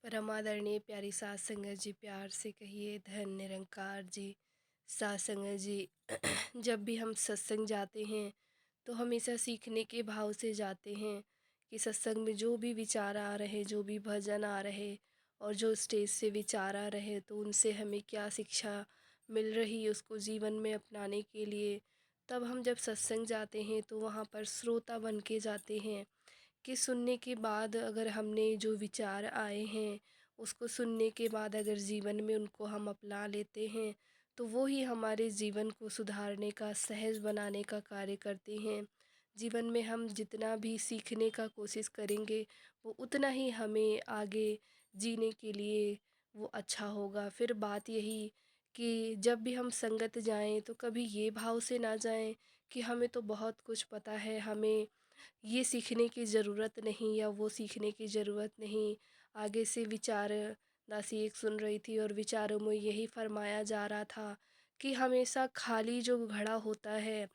परमादरणीय प्यारी सास संगत जी, प्यार से कहिए धन निरंकार जी। सास संगत जी, जब भी हम सत्संग जाते हैं तो हमेशा सीखने के भाव से जाते हैं कि सत्संग में जो भी विचार आ रहे, जो भी भजन आ रहे और जो स्टेज से विचार आ रहे, तो उनसे हमें क्या शिक्षा मिल रही है उसको जीवन में अपनाने के लिए। तब हम जब सत्संग जाते हैं तो वहाँ पर श्रोता बन के जाते हैं कि सुनने के बाद अगर हमने जो विचार आए हैं उसको सुनने के बाद अगर जीवन में उनको हम अपना लेते हैं तो वो ही हमारे जीवन को सुधारने का, सहज बनाने का कार्य करते हैं। जीवन में हम जितना भी सीखने का कोशिश करेंगे वो उतना ही हमें आगे जीने के लिए वो अच्छा होगा। फिर बात यही कि जब भी हम संगत जाएं तो कभी ये भाव से ना जाएं कि हमें तो बहुत कुछ पता है, हमें ये सीखने की ज़रूरत नहीं या वो सीखने की ज़रूरत नहीं। आगे से विचार दासी एक सुन रही थी और विचारों में यही फरमाया जा रहा था कि हमेशा खाली जो घड़ा होता है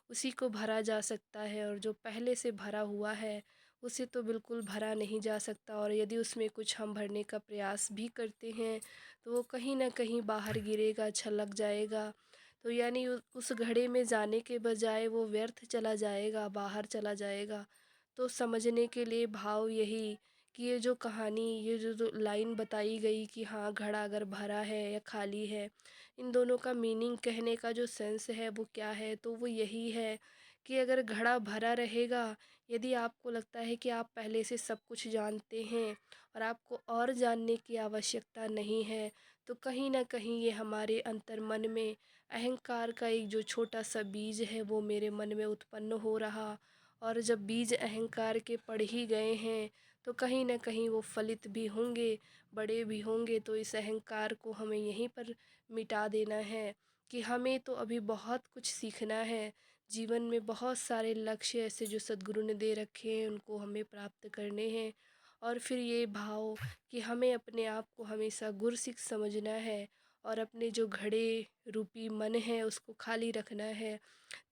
उसी को भरा जा सकता है, और जो पहले से भरा हुआ है उसे तो बिल्कुल भरा नहीं जा सकता। और यदि उसमें कुछ हम भरने का प्रयास भी करते हैं तो वो कहीं ना कहीं बाहर गिरेगा, छलक जाएगा। तो यानी उस घड़े में जाने के बजाय वो व्यर्थ चला जाएगा, बाहर चला जाएगा। तो समझने के लिए भाव यही कि ये जो कहानी, ये जो लाइन बताई गई कि हाँ घड़ा अगर भरा है या खाली है, इन दोनों का मीनिंग, कहने का जो सेंस है वो क्या है, तो वो यही है कि अगर घड़ा भरा रहेगा, यदि आपको लगता है कि आप पहले से सब कुछ जानते हैं और आपको और जानने की आवश्यकता नहीं है, तो कहीं ना कहीं ये हमारे अंतर मन में अहंकार का एक जो छोटा सा बीज है वो मेरे मन में उत्पन्न हो रहा। और जब बीज अहंकार के पड़ ही गए हैं तो कहीं ना कहीं वो फलित भी होंगे, बड़े भी होंगे। तो इस अहंकार को हमें यहीं पर मिटा देना है कि हमें तो अभी बहुत कुछ सीखना है। जीवन में बहुत सारे लक्ष्य ऐसे जो सदगुरु ने दे रखे हैं उनको हमें प्राप्त करने हैं। और फिर ये भाव कि हमें अपने आप को हमेशा गुरसिक समझना है और अपने जो घड़े रूपी मन है उसको खाली रखना है,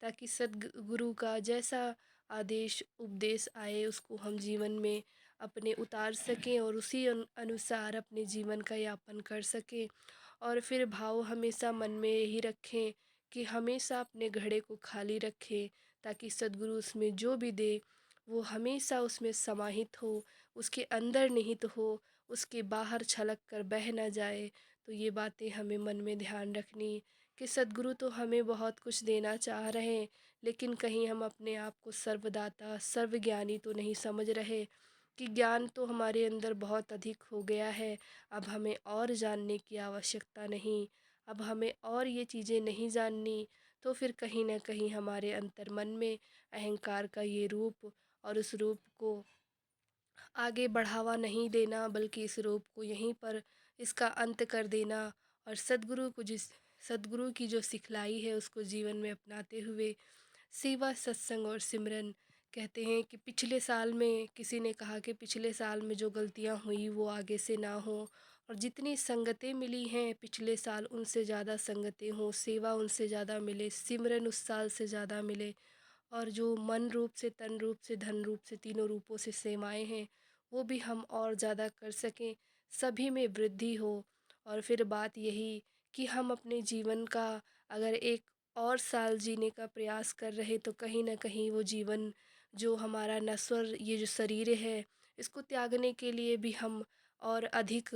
ताकि सदगुरु का जैसा आदेश उपदेश आए उसको हम जीवन में अपने उतार सकें और उसी अनुसार अपने जीवन का यापन कर सकें। और फिर भाव हमेशा मन में यही रखें कि हमेशा अपने घड़े को खाली रखें, ताकि सदगुरु उसमें जो भी दे वो हमेशा उसमें समाहित हो, उसके अंदर निहित हो, उसके बाहर छलक कर बह ना जाए। तो ये बातें हमें मन में ध्यान रखनी कि सदगुरु तो हमें बहुत कुछ देना चाह रहे हैं, लेकिन कहीं हम अपने आप को सर्वदाता सर्वज्ञानी तो नहीं समझ रहे कि ज्ञान तो हमारे अंदर बहुत अधिक हो गया है, अब हमें और जानने की आवश्यकता नहीं, अब हमें और ये चीज़ें नहीं जाननी। तो फिर कहीं ना कहीं हमारे अंतर मन में अहंकार का ये रूप, और उस रूप को आगे बढ़ावा नहीं देना, बल्कि इस रूप को यहीं पर इसका अंत कर देना। और सदगुरु की जो सिखलाई है उसको जीवन में अपनाते हुए सेवा, सत्संग और सिमरन। कहते हैं कि पिछले साल में किसी ने कहा कि पिछले साल में जो गलतियां हुई वो आगे से ना हो, और जितनी संगतें मिली हैं पिछले साल उनसे ज़्यादा संगतें हों, सेवा उनसे ज़्यादा मिले, सिमरन उस साल से ज़्यादा मिले, और जो मन रूप से, तन रूप से, धन रूप से, तीनों रूपों से सेवाएं हैं वो भी हम और ज़्यादा कर सकें, सभी में वृद्धि हो। और फिर बात यही कि हम अपने जीवन का अगर एक और साल जीने का प्रयास कर रहे तो कहीं ना कहीं वो जीवन जो हमारा नश्वर ये जो शरीर है इसको त्यागने के लिए भी हम और अधिक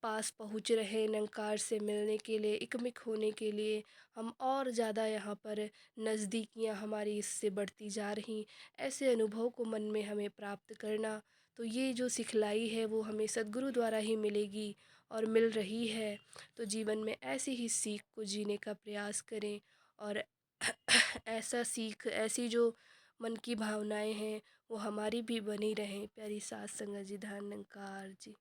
पास पहुँच रहे, निरंकार से मिलने के लिए, एकमिक होने के लिए हम और ज़्यादा यहाँ पर नज़दीकियाँ हमारी इससे बढ़ती जा रही। ऐसे अनुभव को मन में हमें प्राप्त करना, तो ये जो सिखलाई है वो हमें सदगुरु द्वारा ही मिलेगी और मिल रही है। तो जीवन में ऐसी ही सीख को जीने का प्रयास करें, और ऐसा सीख, ऐसी जो मन की भावनाएं हैं वो हमारी भी बनी रहें। प्यारी सात संगत जी, धन निरंकार जी।